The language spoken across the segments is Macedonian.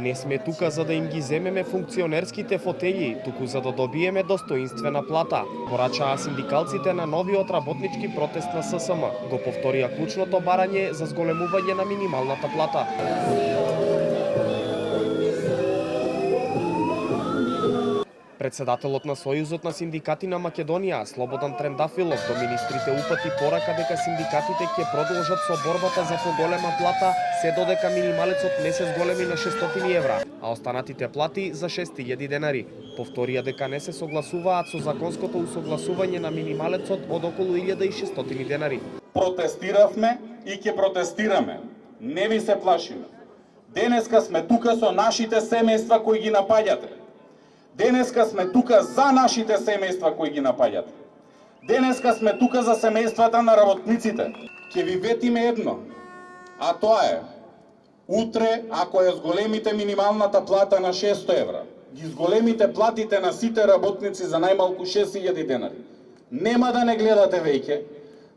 Не сме тука за да им ги земеме функционерските фотељи, туку за да добиеме достоинствена плата, порачаа синдикалците на новиот работнички протест на ССМ. Го повторија клучното барање за зголемување на минималната плата. Председателот на Сојузот на синдикати на Македонија, Слободан Трендафилов, до министрите упати порака дека синдикатите ќе продолжат со борбата за поголема плата, се додека минималецот не се зголеми на 600 евра, а останатите плати за 6000 денари. Повторија дека не се согласуваат со законското усогласување на минималецот од околу 1600 денари. Протестиравме и ќе протестираме. Не ви се плашиме. Денеска сме тука со нашите семејства кои ги напаѓате. Денеска сме тука за нашите семејства кои ги напаѓате. Денеска сме тука за семејствата на работниците. Ќе ви ветиме едно, а тоа е, утре, ако ја зголемите минималната плата на 600 евра, ги зголемите платите на сите работници за најмалку 6000 денари, нема да не гледате веќе,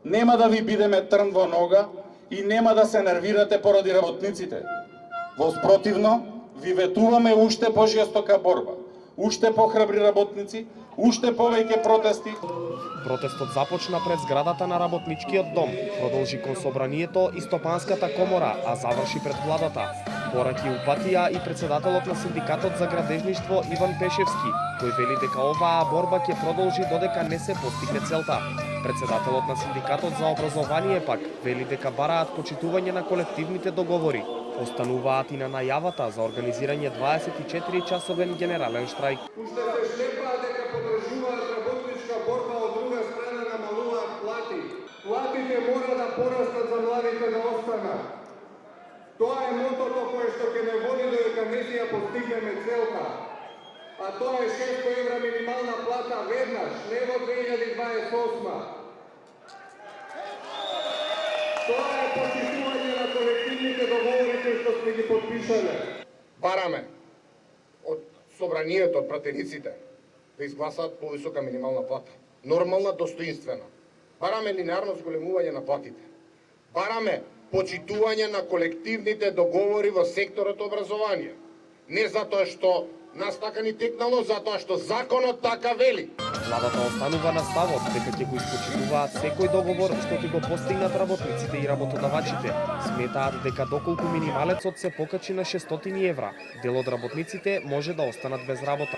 нема да ви бидеме трн во нога и нема да се нервирате поради работниците. Воспротивно, ви ветуваме уште пожестока борба. Уште похрабри работници, уште повеќе протести. Протестот започна пред зградата на работничкиот дом, продолжи кон собранието и стопанската комора, а заврши пред владата. Пораки упатија и председателот на синдикатот за градежништво Иван Пешевски, кој вели дека оваа борба ќе продолжи додека не се постигне целта. Председателот на синдикатот за образование пак вели дека бараат почитување на колективните договори. Остануваат и на најавата за организирање 24-часовен генерален штрајк. Уште се шлепаат дека подржуваат работничка борба, од друга страна намалуваат плати. Платите мора да порастат за младите да останат. Тоа е мотото кое што ќе не води до дека не си ја постигнеме целта. А тоа е 600 евра минимална плата веднаш, не во 2028. Тоа е почитување на колективните договори кои што сме ги подпишале. Бараме од собранието, од пратениците, да изгласаат повисока минимална плата. Нормална, достоинствена. Бараме линеарно зголемување на платите. Бараме почитување на колективните договори во секторот образование. Не затоа што нас така ни текнало, затоа што законот така вели. Владата останува на ставот дека ќе го испочитуваат секој договор што ќе го постигнат работниците и работодавачите. Сметаат дека доколку минималецот се покачи на 600 евра, дел од работниците може да останат без работа.